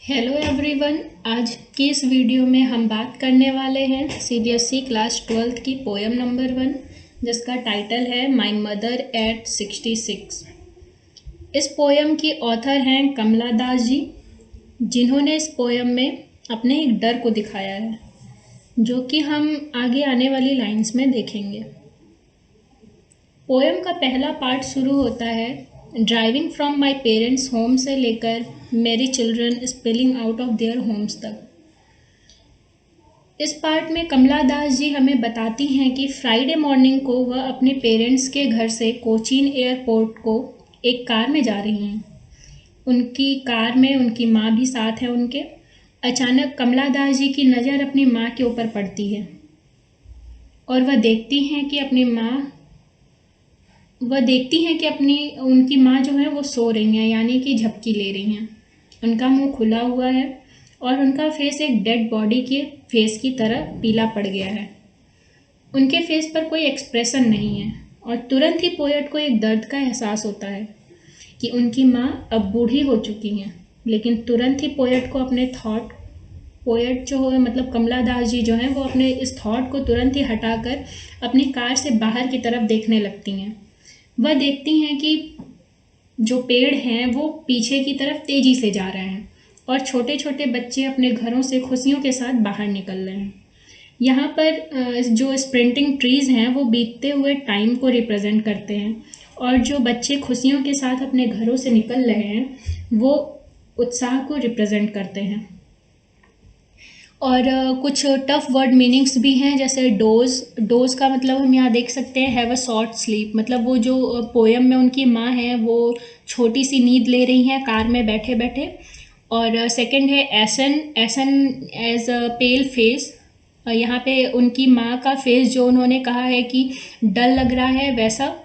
Hello everyone. आज की इस वीडियो में हम बात करने वाले हैं सीबीएसई क्लास 12th की पोएम नंबर 1 जिसका टाइटल है माय मदर एट 66। इस पोएम की ऑथर हैं कमला दास जी, जिन्होंने इस पोएम में अपने एक डर को दिखाया है जो कि हम आगे आने वाली लाइंस में देखेंगे। पोएम का पहला पार्ट शुरू होता है driving from my parents home से लेकर मेरी children spelling out of their homes तक। इस पार्ट में कमला दास जी हमें बताती हैं कि फ्राइडे मॉर्निंग को वह अपने पेरेंट्स के घर से कोचीन एयरपोर्ट को एक कार में जा रही हैं। उनकी कार में उनकी माँ भी साथ है उनके। अचानक कमला दास जी की नज़र अपनी माँ के ऊपर पड़ती है और वह देखती हैं कि उनकी माँ जो है वो सो रही हैं, यानी कि झपकी ले रही हैं। उनका मुंह खुला हुआ है और उनका फेस एक डेड बॉडी के फेस की तरह पीला पड़ गया है। उनके फेस पर कोई एक्सप्रेशन नहीं है और तुरंत ही पोएट को एक दर्द का एहसास होता है कि उनकी माँ अब बूढ़ी हो चुकी हैं। लेकिन तुरंत ही पोएट जो है मतलब कमला दास जी जो हैं वो अपने इस थॉट को तुरंत ही हटाकर अपनी कार से बाहर की तरफ देखने लगती हैं। वह देखती हैं कि जो पेड़ हैं वो पीछे की तरफ तेजी से जा रहे हैं और छोटे छोटे बच्चे अपने घरों से खुशियों के साथ बाहर निकल रहे हैं। यहाँ पर जो स्प्रिंटिंग ट्रीज़ हैं वो बीतते हुए टाइम को रिप्रेजेंट करते हैं और जो बच्चे खुशियों के साथ अपने घरों से निकल रहे हैं वो उत्साह को रिप्रेजेंट करते हैं। और कुछ टफ वर्ड मीनिंग्स भी हैं, जैसे डोज का मतलब हम यहाँ देख सकते हैं हैव अ शॉर्ट स्लीप, मतलब वो जो पोएम में उनकी माँ है वो छोटी सी नींद ले रही हैं कार में बैठे बैठे। और सेकंड है एसन एज अ पेल फेस, यहाँ पे उनकी माँ का फेस जो उन्होंने कहा है कि डल लग रहा है वैसा।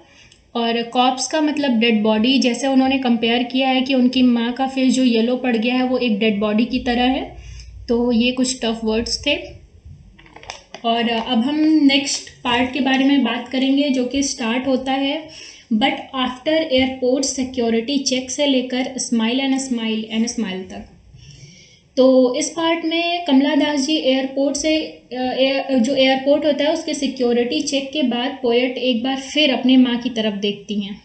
और कॉप्स का मतलब डेड बॉडी, जैसे उन्होंने कंपेयर किया है कि उनकी माँ का फेस जो येलो पड़ गया है वो एक डेड बॉडी की तरह है। तो ये कुछ टफ वर्ड्स थे। और अब हम नेक्स्ट पार्ट के बारे में बात करेंगे जो कि स्टार्ट होता है but after airport security check से लेकर स्माइल एंड स्माइल तक। तो इस पार्ट में कमला दास जी एयरपोर्ट से जो एयरपोर्ट होता है उसके सिक्योरिटी चेक के बाद पोएट एक बार फिर अपनी माँ की तरफ देखती हैं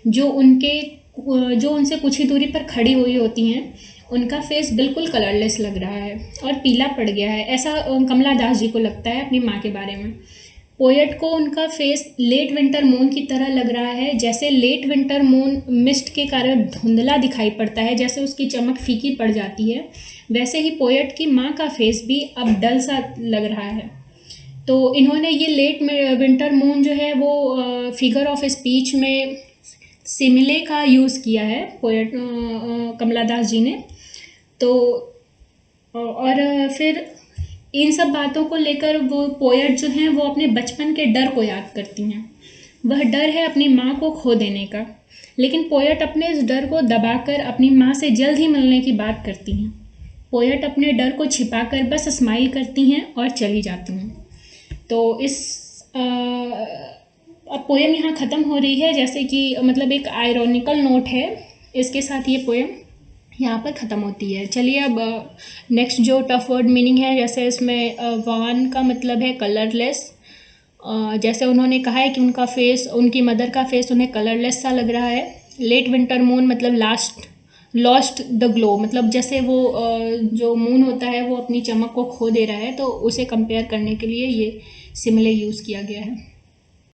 जो उनसे कुछ ही दूरी पर खड़ी हुई होती हैं। उनका फेस बिल्कुल कलरलेस लग रहा है और पीला पड़ गया है, ऐसा कमला दास जी को लगता है अपनी माँ के बारे में। पोएट को उनका फेस लेट विंटर मून की तरह लग रहा है, जैसे लेट विंटर मून मिस्ट के कारण धुंधला दिखाई पड़ता है, जैसे उसकी चमक फीकी पड़ जाती है, वैसे ही पोएट की माँ का फेस भी अब डल सा लग रहा है। तो इन्होंने ये लेट विंटर मून जो है वो फिगर ऑफ स्पीच में सिमिले का यूज़ किया है पोएट कमला दास जी ने। तो और फिर इन सब बातों को लेकर वो पोएट जो हैं वो अपने बचपन के डर को याद करती हैं। वह डर है अपनी माँ को खो देने का, लेकिन पोएट अपने इस डर को दबाकर अपनी माँ से जल्द ही मिलने की बात करती हैं। पोएट अपने डर को छिपाकर बस स्माइल करती हैं और चली जाती हैं। तो अब पोएम यहाँ ख़त्म हो रही है, जैसे कि मतलब एक आयरॉनिकल नोट है, इसके साथ ये पोएम यहाँ पर ख़त्म होती है। चलिए अब नेक्स्ट जो टफ वर्ड मीनिंग है, जैसे इसमें वान का मतलब है कलरलेस। जैसे उन्होंने कहा है कि उनकी मदर का फेस उन्हें कलरलेस सा लग रहा है। लेट विंटर मून मतलब लॉस्ट द ग्लो, मतलब जैसे वो जो मून होता है वो अपनी चमक को खो दे रहा है, तो उसे कंपेयर करने के लिए ये सिमिले यूज़ किया गया है।